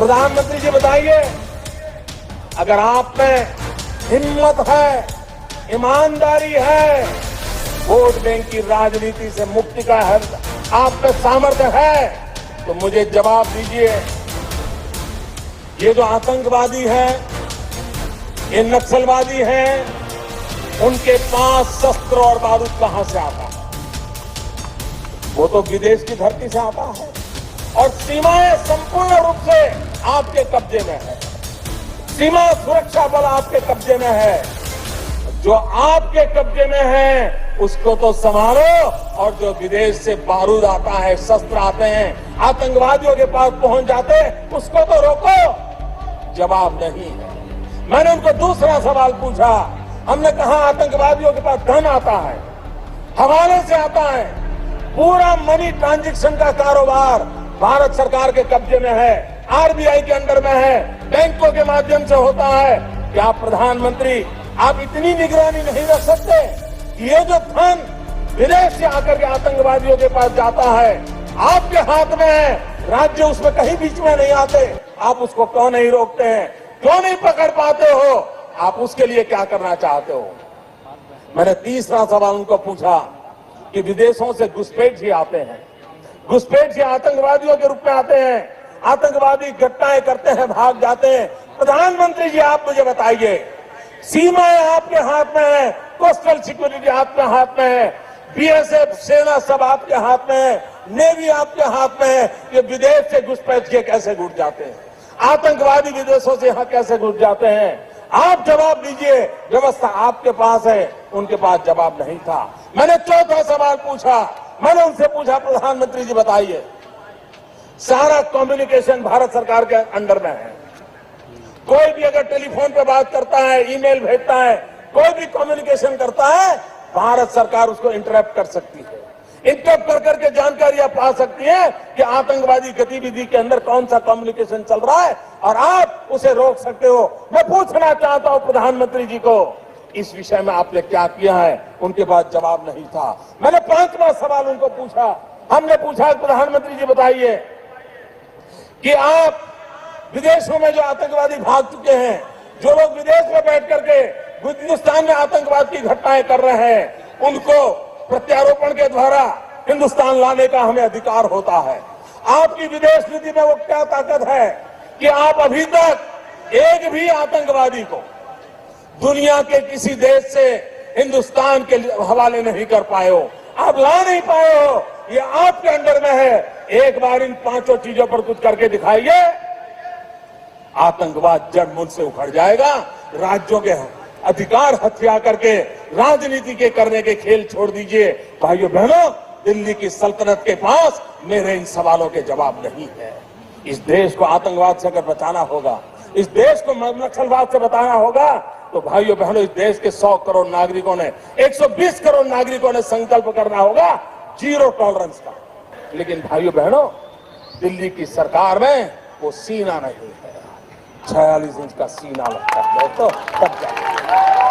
प्रधानमंत्री जी बताइए, अगर आप में हिम्मत है, ईमानदारी है, वोट बैंक की राजनीति से मुक्ति का है, आप में सामर्थ्य है, तो मुझे जवाब दीजिए। ये जो आतंकवादी है, ये नक्सलवादी हैं, उनके पास शस्त्र और बारूद कहां से आता है? वो तो विदेश की धरती से आता है और सीमाएं संपूर्ण रूप से आपके कब्जे में है। सीमा सुरक्षा बल आपके कब्जे में है। जो आपके कब्जे में है उसको तो संभालो, और जो विदेश से बारूद आता है, शस्त्र आते हैं, आतंकवादियों के पास पहुंच जाते हैं, उसको तो रोको। जवाब नहीं है। मैंने उनको दूसरा सवाल पूछा। हमने कहा आतंकवादियों के पास धन आता है, हवाले से आता है, पूरा मनी ट्रांजैक्शन का कारोबार भारत सरकार के कब्जे में है, आरबीआई के अंडर में है, बैंकों के माध्यम से होता है। क्या प्रधानमंत्री आप इतनी निगरानी नहीं रख सकते? ये जो धन विदेश से आकर के आतंकवादियों के पास जाता है, आपके हाथ में है, राज्य उसमें कहीं बीच में नहीं आते, आप उसको क्यों नहीं रोकते हैं? क्यों नहीं पकड़ पाते हो? आप उसके लिए क्या करना चाहते हो? मैंने तीसरा सवाल उनको पूछा कि विदेशों से घुसपैठ ही आते हैं, घुसपैठ ही आतंकवादियों के रूप में आते हैं, आतंकवादी घटनाएं करते हैं, भाग जाते हैं। प्रधानमंत्री जी आप मुझे बताइए, सीमाएं आपके हाथ में है, कोस्टल सिक्योरिटी आपके हाथ में है, बीएसएफ सेना सब आपके हाथ में है, नेवी आपके हाथ में है, ये विदेश से घुसपैठ के कैसे घुस जाते हैं? आतंकवादी विदेशों से यहां कैसे घुस जाते हैं? आप जवाब दीजिए। व्यवस्था आपके पास है, उनके पास जवाब नहीं था। मैंने चौथा सवाल पूछा, मैंने उनसे पूछा प्रधानमंत्री जी बताइए, सारा कम्युनिकेशन भारत सरकार के अंडर में है। कोई भी अगर टेलीफोन पे बात करता है, ईमेल भेजता है, कोई भी कम्युनिकेशन करता है, भारत सरकार उसको इंटरप्ट कर सकती है, इंटरप्ट कर करके जानकारियां पा सकती है कि आतंकवादी गतिविधि के अंदर कौन सा कम्युनिकेशन चल रहा है, और आप उसे रोक सकते हो। मैं पूछना चाहता हूं प्रधानमंत्री जी को, इस विषय में आपने क्या किया है? उनके पास जवाब नहीं था। मैंने पांचवा सवाल उनको पूछा, हमने पूछा प्रधानमंत्री जी बताइए कि आप विदेशों में जो आतंकवादी भाग चुके हैं, जो लोग विदेश में बैठ करके हिंदुस्तान में आतंकवाद की घटनाएं कर रहे हैं, उनको प्रत्यारोपण के द्वारा हिंदुस्तान लाने का हमें अधिकार होता है। आपकी विदेश नीति में वो क्या ताकत है कि आप अभी तक एक भी आतंकवादी को दुनिया के किसी देश से हिंदुस्तान के हवाले नहीं कर पाए हो, आप ला नहीं पाए हो? ये आपके अंडर में है। एक बार इन पांचों चीजों पर कुछ करके दिखाइए, आतंकवाद जड़ मूल से उखड़ जाएगा। राज्यों के अधिकार हथिया करके राजनीति के करने के खेल छोड़ दीजिए। भाइयों बहनों, दिल्ली की सल्तनत के पास मेरे इन सवालों के जवाब नहीं है। इस देश को आतंकवाद से अगर बचाना होगा, इस देश को नक्सलवाद से बचाना होगा, तो भाइयों बहनों, इस देश के 100 करोड़ नागरिकों ने, 120 करोड़ नागरिकों ने संकल्प करना होगा जीरो टॉलरेंस का। लेकिन भाइयों बहनों, दिल्ली की सरकार में वो सीना नहीं है, 46 इंच का सीना लगता है दोस्तों, तब जाए।